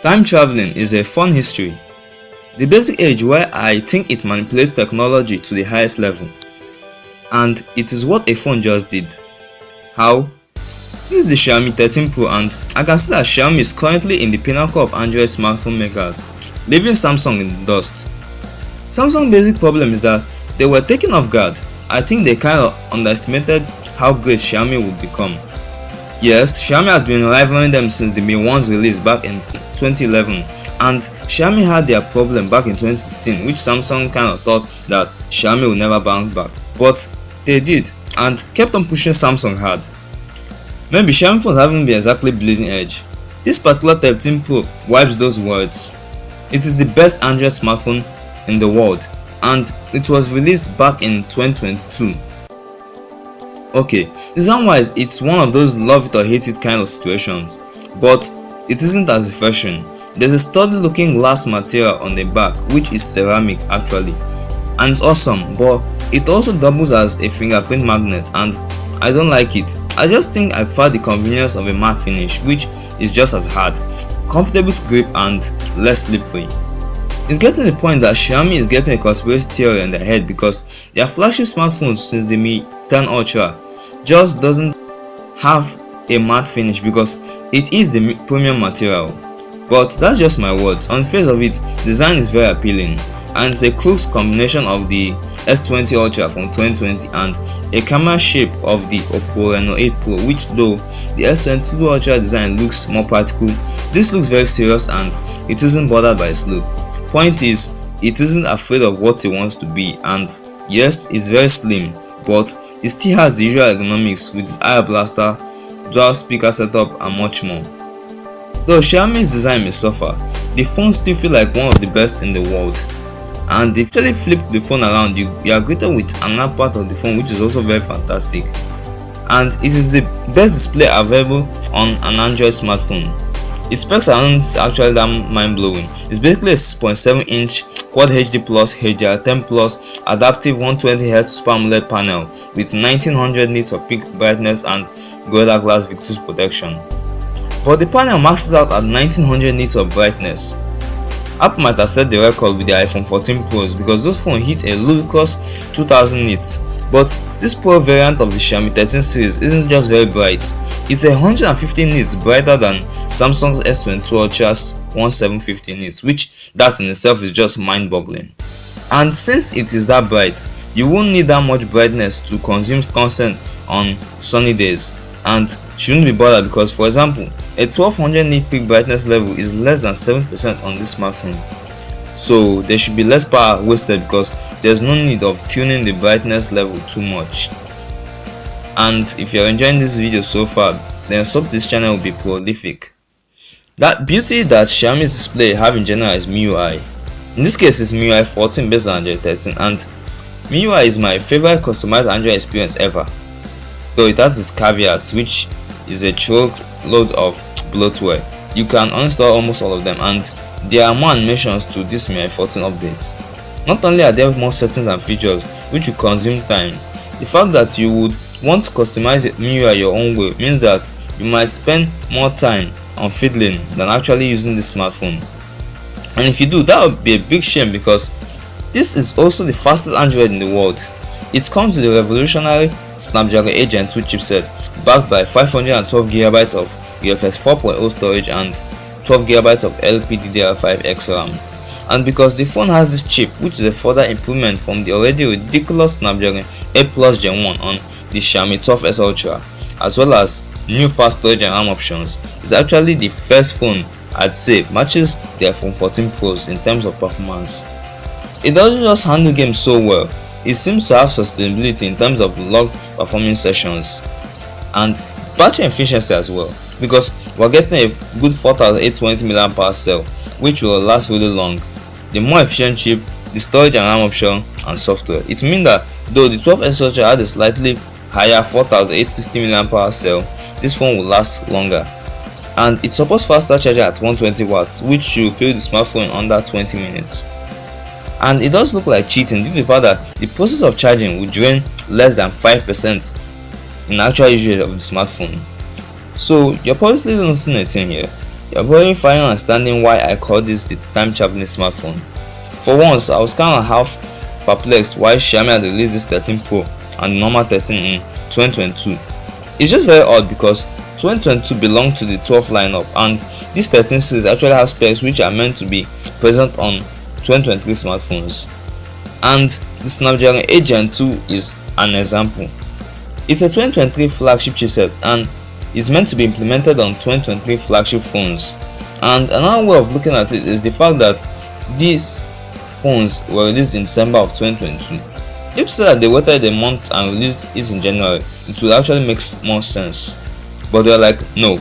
Time traveling is a fun history. The basic age where I think it manipulates technology to the highest level. And it is what a phone just did. How? This is the Xiaomi 13 Pro and I can see that Xiaomi is currently in the pinnacle of Android smartphone makers, leaving Samsung in the dust. Samsung's basic problem is that they were taken off guard. I think they kind of underestimated how great Xiaomi would become. Yes, Xiaomi has been rivaling them since the Mi 1's release back in 2011, and Xiaomi had their problem back in 2016, which Samsung kind of thought that Xiaomi would never bounce back, but they did and kept on pushing Samsung hard. Maybe Xiaomi phones haven't been exactly bleeding edge. This particular 13 Pro wipes those words. It is the best Android smartphone in the world, and it was released back in 2022. Okay, design-wise, it's one of those love it or hate it kind of situations, but it isn't as refreshing. There's a sturdy looking glass material on the back, which is ceramic actually, and it's awesome, but it also doubles as a fingerprint magnet and I don't like it. I just think I prefer the convenience of a matte finish, which is just as hard, comfortable to grip and less slippery. It's getting to the point that Xiaomi is getting a conspiracy theory in their head because their flagship smartphones since the Mi 10 Ultra just doesn't have a matte finish because it is the premium material. But that's just my words. On the face of it, design is very appealing and it's a close combination of the S20 Ultra from 2020 and a camera shape of the Oppo Reno 8 Pro, which though the S22 Ultra design looks more practical, this looks very serious and it isn't bothered by its look. Point is, it isn't afraid of what it wants to be, and yes, it's very slim, but it still has the usual ergonomics with its IR blaster, dual speaker setup and much more. Though Xiaomi's design may suffer, the phone still feels like one of the best in the world. And if you actually flip the phone around, you are greeted with another part of the phone which is also very fantastic. And it is the best display available on an Android smartphone. Its specs aren't actually that mind-blowing. It's basically a 6.7-inch Quad HD Plus HDR10 Plus adaptive 120Hz Super AMOLED panel with 1900 nits of peak brightness and Gorilla Glass Victus protection. But the panel maxes out at 1900 nits of brightness. Apple might have set the record with the iPhone 14 Pros because those phones hit a ludicrous 2000 nits. But this Pro variant of the Xiaomi 13 series isn't just very bright, it's 150 nits brighter than Samsung's S22 Ultra's 1750 nits, which that in itself is just mind-boggling. And since it is that bright, you won't need that much brightness to consume content on sunny days and shouldn't be bothered because, for example, a 1200 nit peak brightness level is less than 7% on this smartphone. So there should be less power wasted because there's no need of tuning the brightness level too much. And if you're enjoying this video so far, then sub to this channel will be prolific. That beauty that Xiaomi's display have in general is MIUI. In this case it's MIUI 14 based on Android 13, and MIUI is my favorite customized Android experience ever. Though it has its caveats, which is a truckload of bloatware. You can uninstall almost all of them, and there are more animations to this MIUI 14 updates. Not only are there more settings and features which will consume time, the fact that you would want to customize MIUI your own way means that you might spend more time on fiddling than actually using this smartphone. And if you do, that would be a big shame because this is also the fastest Android in the world. It comes with a revolutionary Snapdragon 8 Gen 2 chipset backed by 512GB of UFS 4.0 storage and 12GB of LPDDR5X RAM. And because the phone has this chip, which is a further improvement from the already ridiculous Snapdragon 8 Plus Gen 1 on the Xiaomi 12S Ultra, as well as new fast storage and RAM options, is actually the first phone I'd say matches the iPhone 14 Pros in terms of performance. It doesn't just handle games so well, it seems to have sustainability in terms of long performing sessions and battery efficiency as well, because we're getting a good 4820 mAh cell which will last really long, the more efficient chip, the storage and RAM option and software. It means that though the 12S Ultra had a slightly higher 4860 mAh cell, this phone will last longer, and it supports faster charging at 120 watts, which should fill the smartphone in under 20 minutes. And it does look like cheating due to the fact that the process of charging will drain less than 5% in actual usage of the smartphone. So you're probably noticing a thing here. You're probably finally understanding why I call this the time traveling smartphone. For once, I was kind of half perplexed why Xiaomi had released this 13 Pro and the normal 13 in 2022. It's just very odd because 2022 belonged to the 12th lineup, and this 13 series actually has specs which are meant to be present on 2023 smartphones. And the Snapdragon 8 Gen 2 is an example. It's a 2023 flagship chipset and is meant to be implemented on 2023 flagship phones. And another way of looking at it is the fact that these phones were released in December of 2022. If you say that they waited a month and released it in January, it would actually make more sense. But they're like, no,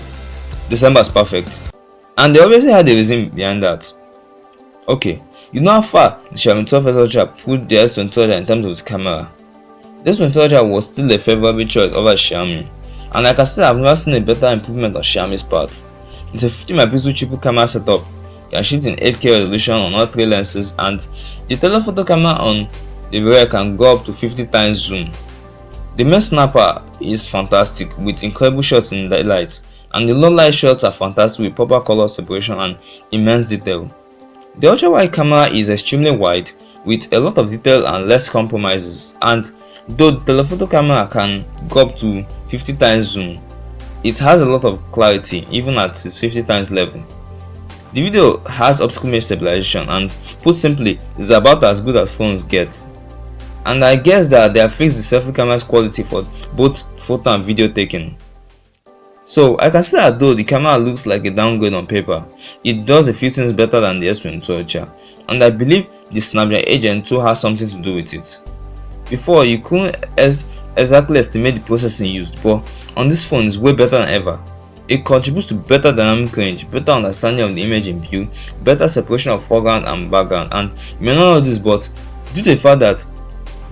December is perfect. And they obviously had a reason behind that. Okay, you know how far the Xiaomi 12S Ultra put the S22 Ultra in terms of its camera. The S22 Ultra was still a favorable choice over Xiaomi. And like I said, I've never seen a better improvement on Xiaomi's part. It's a 50 megapixel triple camera setup. You can shoot in 8K resolution on all 3 lenses, and the telephoto camera on the rear can go up to 50 times zoom. The main snapper is fantastic with incredible shots in daylight, and the low light shots are fantastic with proper color separation and immense detail. The ultra wide camera is extremely wide with a lot of detail and less compromises, and though the telephoto camera can go up to 50 times zoom, it has a lot of clarity even at its 50 times level. The video has optical image stabilization, and put simply, is about as good as phones get. And I guess that they have fixed the selfie camera's quality for both photo and video taking. So I can say that though the camera looks like a downgrade on paper, it does a few things better than the S22 Ultra, and I believe the Snapdragon 8 Gen 2 has something to do with it. Before, you couldn't exactly estimate the processing used, but on this phone is way better than ever. It contributes to better dynamic range, better understanding of the image in view, better separation of foreground and background, and you may not know this, but due to the fact that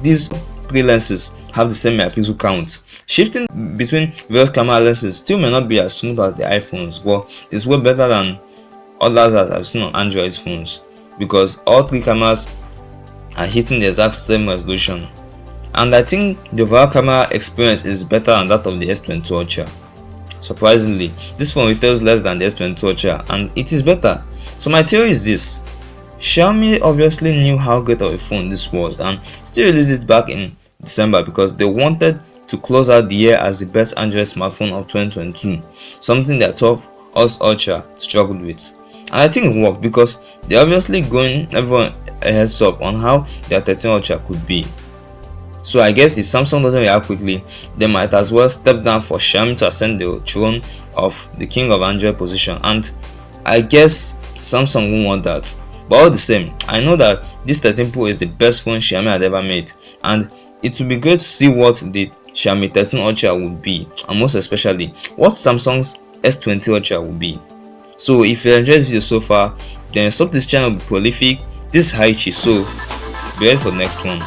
these 3 lenses have the same megapixel count, shifting between various camera lenses still may not be as smooth as the iPhones, but it's way better than others that I've seen on Android phones, because all 3 cameras are hitting the exact same resolution. And I think the overall camera experience is better than that of the S22 Ultra. Surprisingly, this phone retails less than the S22 Ultra, and it is better. So my theory is this: Xiaomi obviously knew how great of a phone this was and still released it back in December because they wanted to close out the year as the best Android smartphone of 2022, something that 12S Ultra struggled with. And I think it worked because they're obviously going everyone a heads up on how their 13 Ultra could be. So I guess if Samsung doesn't react quickly, they might as well step down for Xiaomi to ascend the throne of the king of Android position, and I guess Samsung won't want that. But all the same, I know that this 13 Pro is the best phone Xiaomi had ever made, and it would be great to see what the Xiaomi 13 Ultra would be, and most especially what Samsung's S20 Ultra would be. So if you enjoyed this video so far, then sub this channel will be prolific. This is Haichi, so be ready for the next one.